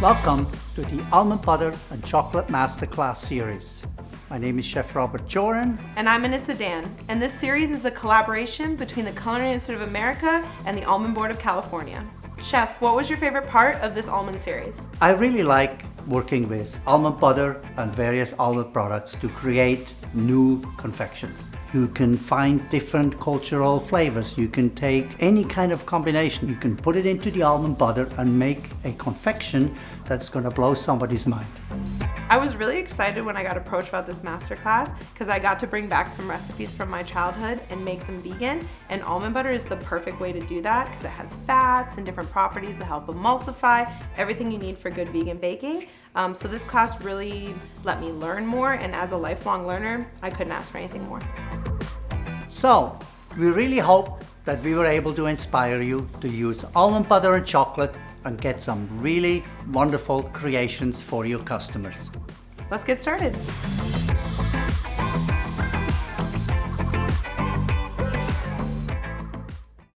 Welcome to the Almond Butter and Chocolate Masterclass series. My name is Chef Robert Jorin. And I'm Anissa Dann, and this series is a collaboration between the Culinary Institute of America and the Almond Board of California. Chef, what was your favorite part of this almond series? I really like working with almond butter and various almond products to create new confections. You can find different cultural flavors. You can take any kind of combination. You can put it into the almond butter and make a confection that's going to blow somebody's mind. I was really excited when I got approached about this masterclass because I got to bring back some recipes from my childhood and make them vegan, and almond butter is the perfect way to do that because it has fats and different properties that help emulsify, everything you need for good vegan baking. So this class really let me learn more, and as a lifelong learner, I couldn't ask for anything more. So, we really hope that we were able to inspire you to use almond butter and chocolate and get some really wonderful creations for your customers. Let's get started.